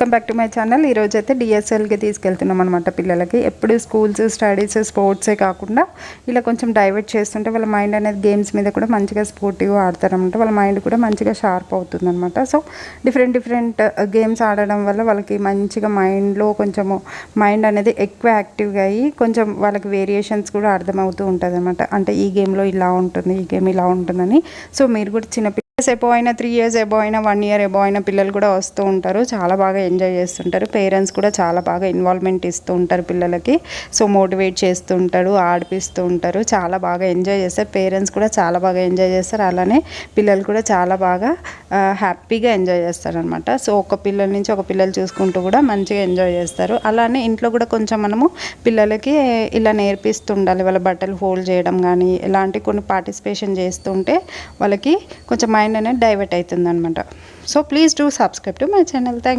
Welcome back to my channel. ఈరోజు అయితే డిఎస్ఎల్కి తీసుకెళ్తున్నాం అనమాట పిల్లలకి. ఎప్పుడు స్కూల్స్ స్టడీస్ స్పోర్ట్సే కాకుండా ఇలా కొంచెం డైవర్ట్ చేస్తుంటే వాళ్ళ మైండ్ అనేది గేమ్స్ మీద కూడా మంచిగా స్పోర్టివ్గా ఆడతారనమాట. వాళ్ళ మైండ్ కూడా మంచిగా షార్ప్ అవుతుంది అనమాట. సో డిఫరెంట్ గేమ్స్ ఆడడం వల్ల వాళ్ళకి మంచిగా మైండ్లో కొంచెము మైండ్ అనేది ఎక్కువ యాక్టివ్గా అయ్యి కొంచెం వాళ్ళకి వేరియేషన్స్ కూడా అర్థమవుతూ ఉంటుంది అనమాట. అంటే ఈ గేమ్లో ఇలా ఉంటుంది, ఈ గేమ్ ఇలా ఉంటుందని. సో మీరు కూడా చిన్న ఎబో అయినా 3 years ఎబో అయినా 1 year ఎబో అయిన పిల్లలు కూడా వస్తూ ఉంటారు. చాలా బాగా ఎంజాయ్ చేస్తుంటారు. పేరెంట్స్ కూడా చాలా బాగా ఇన్వాల్వ్మెంట్ ఇస్తూ ఉంటారు పిల్లలకి. సో మోటివేట్ చేస్తూ ఉంటారు, ఆడిపిస్తూ ఉంటారు. చాలా బాగా ఎంజాయ్ చేస్తారు. పేరెంట్స్ కూడా చాలా బాగా ఎంజాయ్ చేస్తారు. అలానే పిల్లలు కూడా చాలా బాగా హ్యాపీగా ఎంజాయ్ చేస్తారనమాట. సో ఒక పిల్లల నుంచి ఒక పిల్లలు చూసుకుంటూ కూడా మంచిగా ఎంజాయ్ చేస్తారు. అలానే ఇంట్లో కూడా కొంచెం మనము పిల్లలకి ఇలా నేర్పిస్తూ ఉండాలి. వాళ్ళ బట్టలు ఫోల్డ్ చేయడం కానీ ఇలాంటి కొన్ని పార్టిసిపేషన్ చేస్తుంటే వాళ్ళకి కొంచెం మైండ్ అనేది డైవర్ట్ అవుతుంది అనమాట. So please do subscribe to my channel. Thank